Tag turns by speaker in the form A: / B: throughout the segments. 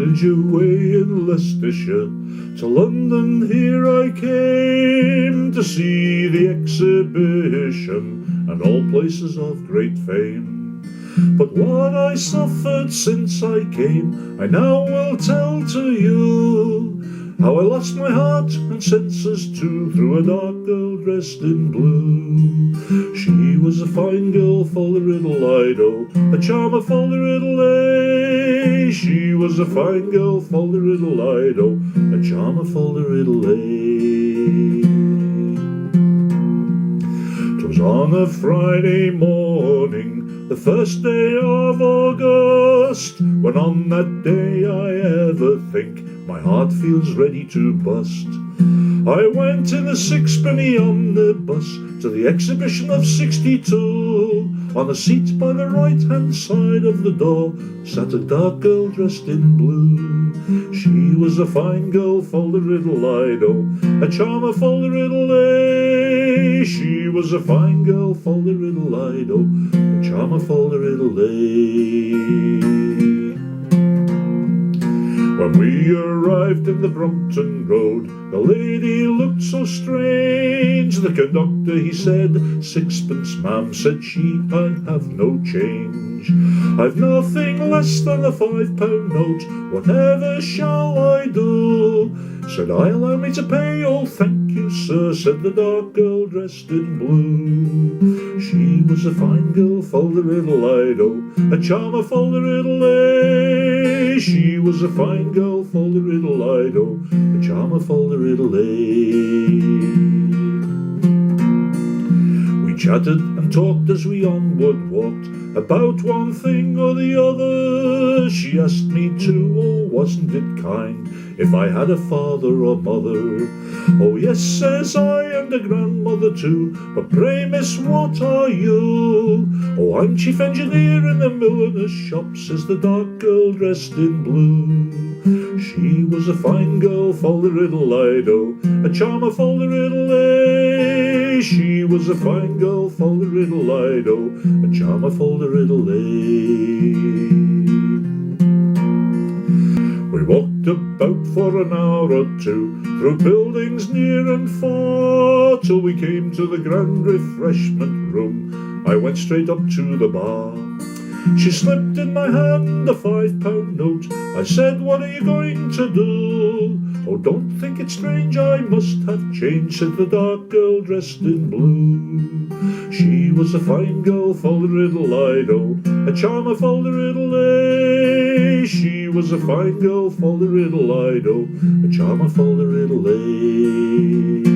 A: village away in Leicestershire. To London here I came to see the exhibition, and all places of great fame. But what I suffered since I came, I now will tell to you. How I lost my heart and senses too, through a dark girl dressed in blue. She was a fine girl, full of riddle-ido, a charmer full of riddle-ay. She was a fine girl, full of riddle-ido, a charmer full of riddle-ay. 'Twas on a Friday morning, the first day of August, when on that day I ever think my heart feels ready to bust. I went in a sixpenny omnibus to the exhibition of '62. On a seat by the right-hand side of the door sat a dark girl dressed in blue. She was a fine girl, full of riddle-ido, a charmer full of riddle-ay. She was a fine girl, full of riddle-ido, a charmer full of riddle-ay. When we arrived in the Brompton Road, the lady looked so strange. The conductor, he said, "Sixpence, ma'am," said she, "I have no change. I've nothing less than a £5 note, whatever shall I do?" Said I, "Allow me to pay." "Oh, thank you, sir," said the dark girl dressed in blue. She was a fine girl, full of riddle-ido, a charmer full of riddle-ay. She was a fine girl, full of riddle-ido, a charmer full of riddle-ay. We chatted and talked as we onward walked, about one thing or the other. She asked me too, oh, wasn't it kind, if I had a father or mother? "Oh yes," says I, "and a grandmother too, but pray, miss, what are you?" "Oh, I'm chief engineer in the milliner's shop," says the dark girl dressed in blue. She was a fine girl, full of riddle-ido, a charmer full of riddle-ay. She was a fine girl, full of riddle-ido, a charmer full of riddle-ay. We walked about for an hour or two, through buildings near and far, till we came to the grand refreshment room. I went straight up to the bar. She slipped in my hand a £5 note. I said, "What are you going to do?" "Oh, don't think it strange, I must have change," said the dark girl dressed in blue. She was a fine girl, full of riddle-ido, a charmer full of riddle-ay. She was a fine girl, full of riddle-ido, a charmer full of riddle-ay.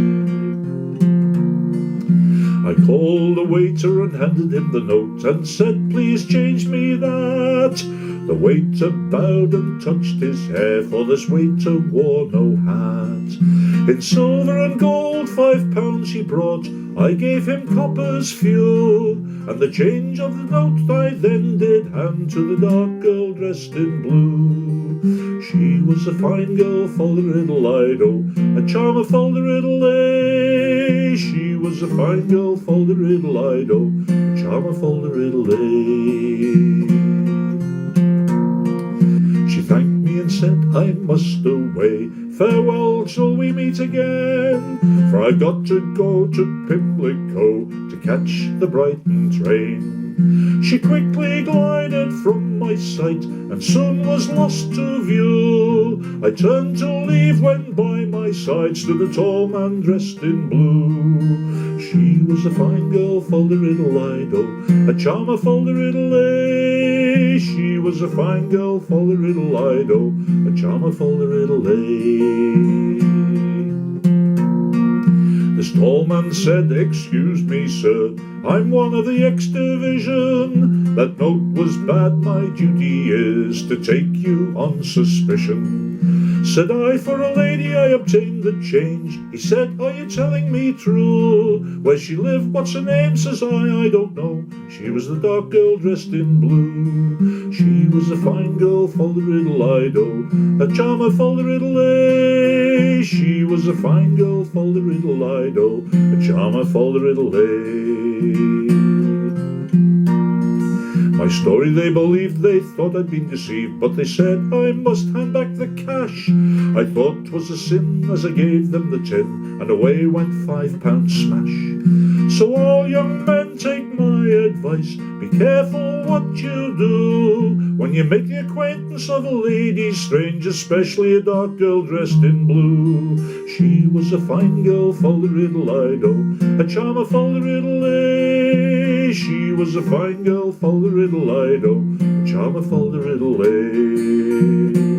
A: I called the waiter and handed him the note, and said, "Please change me that." The waiter bowed and touched his hair, for this waiter wore no hat. In silver and gold £5 he brought, I gave him coppers few, and the change of the note I then did hand to the dark girl dressed in blue. She was a fine girl, full of riddle-ido, a charmer full of riddle-ay. She was a fine girl, full of riddle-ido, a charmer full of riddle-ay. She thanked me and said I must away. "Farewell till we meet again, for I've got to go to Pimlico to catch the Brighton train." She quickly glided from my sight, and soon was lost to view. I turned to leave when by my side stood a tall man dressed in blue. She was a fine girl, full of riddle-ido, a charmer full of riddle-ay. She was a fine girl, full of riddle-ido, a charmer full of riddle-ay. This tall man said, "Excuse me, sir, I'm one of the X Division. That note was bad, my duty is to take you on suspicion." Said I, "For a lady I obtained the change." He said, "Are you telling me true? Where she lived, what's her name?" Says I don't know. She was the dark girl dressed in blue. She was a fine girl, full of riddle-ido, a charmer full of riddle-ay. She was a fine girl, full of riddle-ido, a charmer full of riddle-ay. My story they believed, they thought I'd been deceived, but they said I must hand back the cash. I thought 'twas a sin as I gave them the tin, and away went £5 smash. So all young men take my advice, be careful what you do when you make the acquaintance of a lady strange, especially a dark girl dressed in blue. She was a fine girl, fol-de-riddle-I-do, a charmer, fol-de-riddle-ay. She was a fine girl, fol-de-riddle-I-do, a charmer, fol-de-riddle-ay.